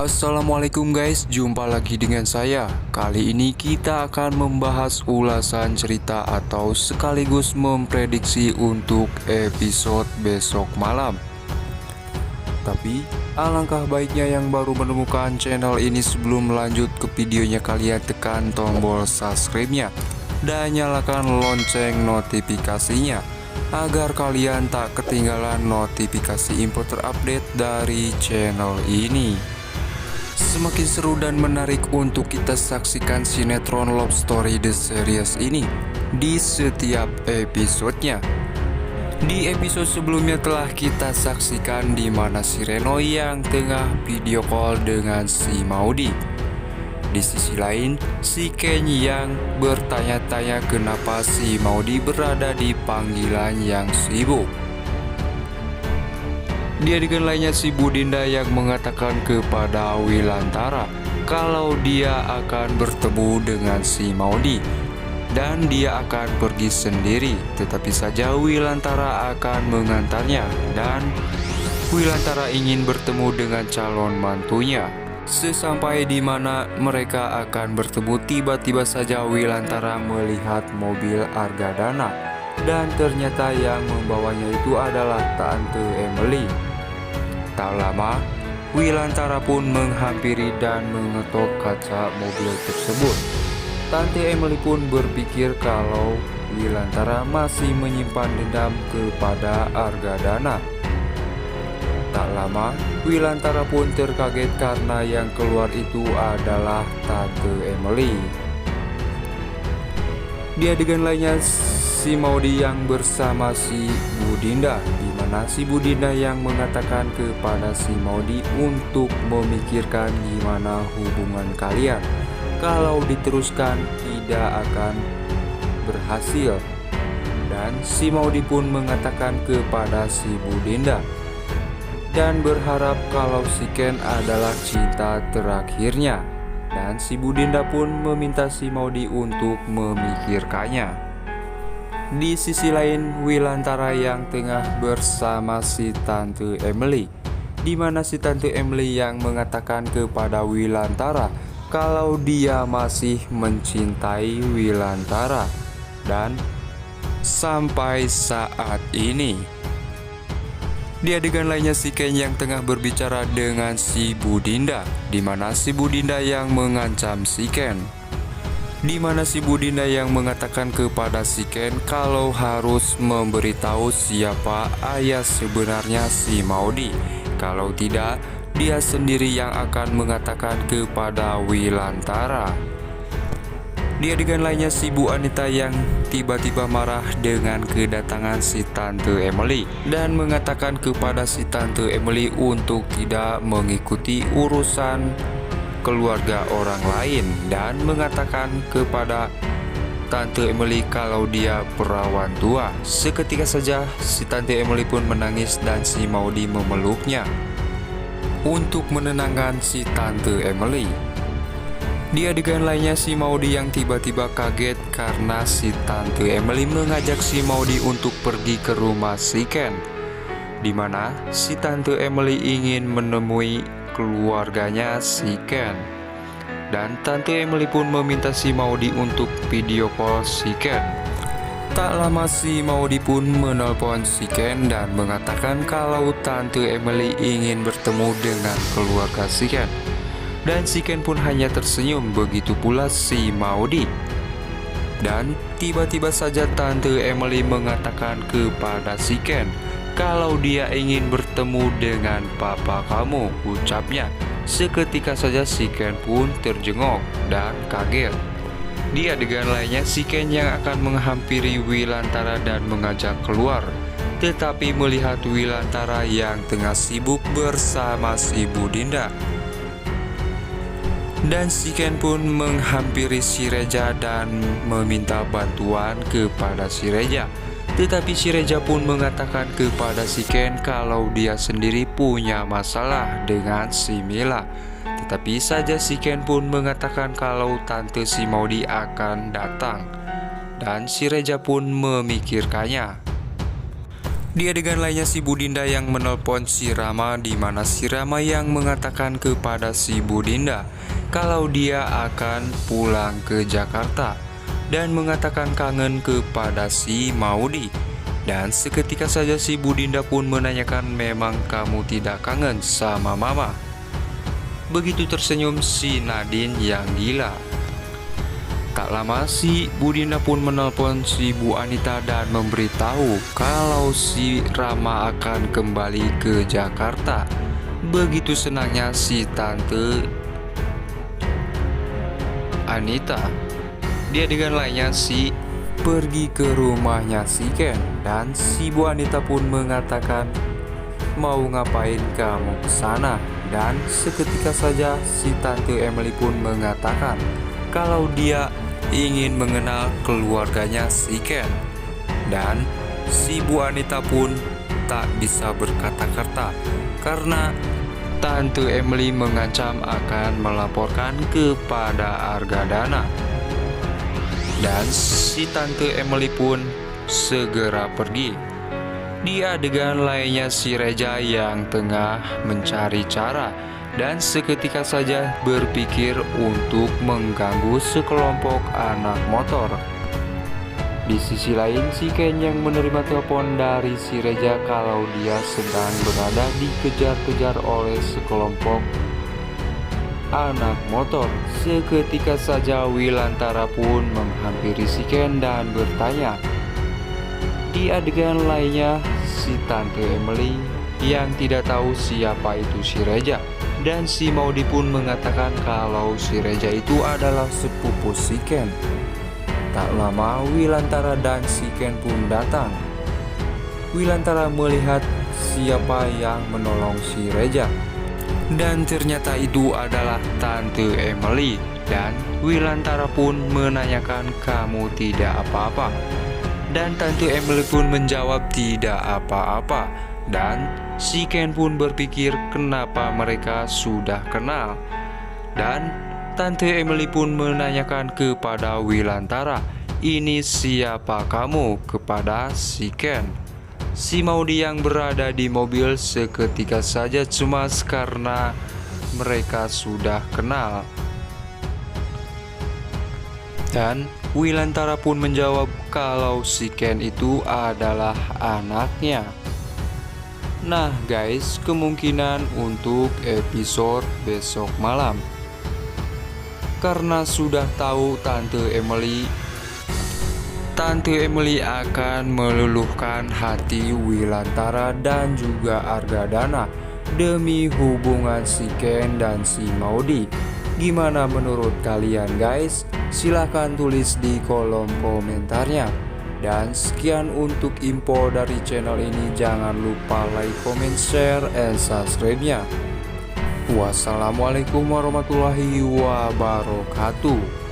Assalamualaikum guys, jumpa lagi dengan saya. Kali ini kita akan membahas ulasan cerita atau sekaligus memprediksi untuk episode besok malam. Tapi alangkah baiknya yang baru menemukan channel ini, sebelum lanjut ke videonya kalian tekan tombol subscribe-nya dan nyalakan lonceng notifikasinya agar kalian tak ketinggalan notifikasi info terupdate dari channel ini. Semakin seru dan menarik untuk kita saksikan sinetron Love Story The Series ini di setiap episodenya. Di episode sebelumnya telah kita saksikan di mana si Reno yang tengah video call dengan si Maudy. Di sisi lain, si Ken yang bertanya-tanya kenapa si Maudy berada di panggilan yang sibuk. Di adegan lainnya, si Budinda yang mengatakan kepada Wilantara kalau dia akan bertemu dengan si Maudy dan dia akan pergi sendiri, tetapi saja Wilantara akan mengantarnya dan Wilantara ingin bertemu dengan calon mantunya. Sesampai di mana mereka akan bertemu, tiba-tiba saja Wilantara melihat mobil Argadana dan ternyata yang membawanya itu adalah Tante Emily. Tak lama, Wilantara pun menghampiri dan mengetok kaca mobil tersebut. Tante Emily pun berpikir kalau Wilantara masih menyimpan dendam kepada Argadana. Tak lama, Wilantara pun terkaget karena yang keluar itu adalah Tante Emily. Di adegan lainnya, si Maudy yang bersama si Budinda, di mana si Budinda yang mengatakan kepada si Maudy untuk memikirkan gimana hubungan kalian. Kalau diteruskan tidak akan berhasil. Dan si Maudy pun mengatakan kepada si Budinda dan berharap kalau si Ken adalah cinta terakhirnya. Dan si Budinda pun meminta si Maudy untuk memikirkannya. Di sisi lain, Wilantara yang tengah bersama si Tante Emily, di mana si Tante Emily yang mengatakan kepada Wilantara kalau dia masih mencintai Wilantara. Dan sampai saat ini, di adegan lainnya, si Ken yang tengah berbicara dengan si Budinda, di mana si Budinda yang mengancam si Ken. Di mana si Budinda yang mengatakan kepada si Ken kalau harus memberitahu siapa ayah sebenarnya si Maudy. Kalau tidak, dia sendiri yang akan mengatakan kepada Wilantara. Di adegan lainnya, si Bu Anita yang tiba-tiba marah dengan kedatangan si Tante Emily dan mengatakan kepada si Tante Emily untuk tidak mengikuti urusan keluarga orang lain dan mengatakan kepada Tante Emily kalau dia perawan tua. Seketika saja si Tante Emily pun menangis dan si Maudy memeluknya untuk menenangkan si Tante Emily. Di adegan lainnya, si Maudy yang tiba-tiba kaget karena si Tante Emily mengajak si Maudy untuk pergi ke rumah si Ken, di mana si Tante Emily ingin menemui keluarganya si Ken. Dan Tante Emily pun meminta si Maudy untuk video call si Ken. Tak lama, si Maudy pun menelpon si Ken dan mengatakan kalau Tante Emily ingin bertemu dengan keluarga si Ken. Dan si Ken pun hanya tersenyum, begitu pula si Maudy. Dan tiba-tiba saja Tante Emily mengatakan kepada si Ken kalau dia ingin bertemu dengan papa kamu, ucapnya. Seketika saja si Ken pun terjengok dan kaget. Di adegan lainnya, si Ken yang akan menghampiri Wilantara dan mengajak keluar, tetapi melihat Wilantara yang tengah sibuk bersama si Budinda. Dan si Ken pun menghampiri si Reja dan meminta bantuan kepada si Reja. Tetapi si Reja pun mengatakan kepada si Ken kalau dia sendiri punya masalah dengan si Mila. Tetapi saja si Ken pun mengatakan kalau tante si Maudy akan datang. Dan si Reja pun memikirkannya. Di adegan lainnya si Budinda yang menelpon si Rama, di mana si Rama yang mengatakan kepada si Budinda kalau dia akan pulang ke Jakarta dan mengatakan kangen kepada si Maudy. Dan seketika saja si Budinda pun menanyakan, memang kamu tidak kangen sama mama? Begitu tersenyum si Nadine yang gila. Tak lama si Budinda pun menelpon si Bu Anita dan memberitahu kalau si Rama akan kembali ke Jakarta. Begitu senangnya si Tante Anita. Di adegan lainnya si pergi ke rumahnya si Ken, dan si Bu Anita pun mengatakan, mau ngapain kamu ke sana? Dan seketika saja si Tante Emily pun mengatakan kalau dia ingin mengenal keluarganya si Ken. Dan si Bu Anita pun tak bisa berkata-kata karena Tante Emily mengancam akan melaporkan kepada Argadana. Dan si Tante Emily pun segera pergi. Di adegan lainnya si Reja yang tengah mencari cara dan seketika saja berpikir untuk mengganggu sekelompok anak motor. Di sisi lain si Ken yang menerima telepon dari si Reja kalau dia sedang berada dikejar-kejar oleh sekelompok anak motor. Seketika saja Wilantara pun menghampiri si Ken dan bertanya. Di adegan lainnya si Tante Emily yang tidak tahu siapa itu si Reja, dan si Maudy pun mengatakan kalau si Reja itu adalah sepupu si Ken. Tak lama Wilantara dan si Ken pun datang. Wilantara melihat siapa yang menolong si Reja, dan ternyata itu adalah Tante Emily. Dan Wilantara pun menanyakan, kamu tidak apa-apa? Dan Tante Emily pun menjawab tidak apa-apa. Dan si Ken pun berpikir kenapa mereka sudah kenal. Dan Tante Emily pun menanyakan kepada Wilantara, ini siapa kamu? Kepada si Ken. Si Maudy yang berada di mobil seketika saja cemas karena mereka sudah kenal. Dan Wilantara pun menjawab kalau si Ken itu adalah anaknya. Nah guys, kemungkinan untuk episode besok malam, karena sudah tahu Tante Emily akan meluluhkan hati Wilantara dan juga Argadana demi hubungan si Ken dan si Maudy. Gimana menurut kalian guys? Silahkan tulis di kolom komentarnya. Dan sekian untuk info dari channel ini. Jangan lupa like, comment, share, and subscribe-nya. Wassalamualaikum warahmatullahi wabarakatuh.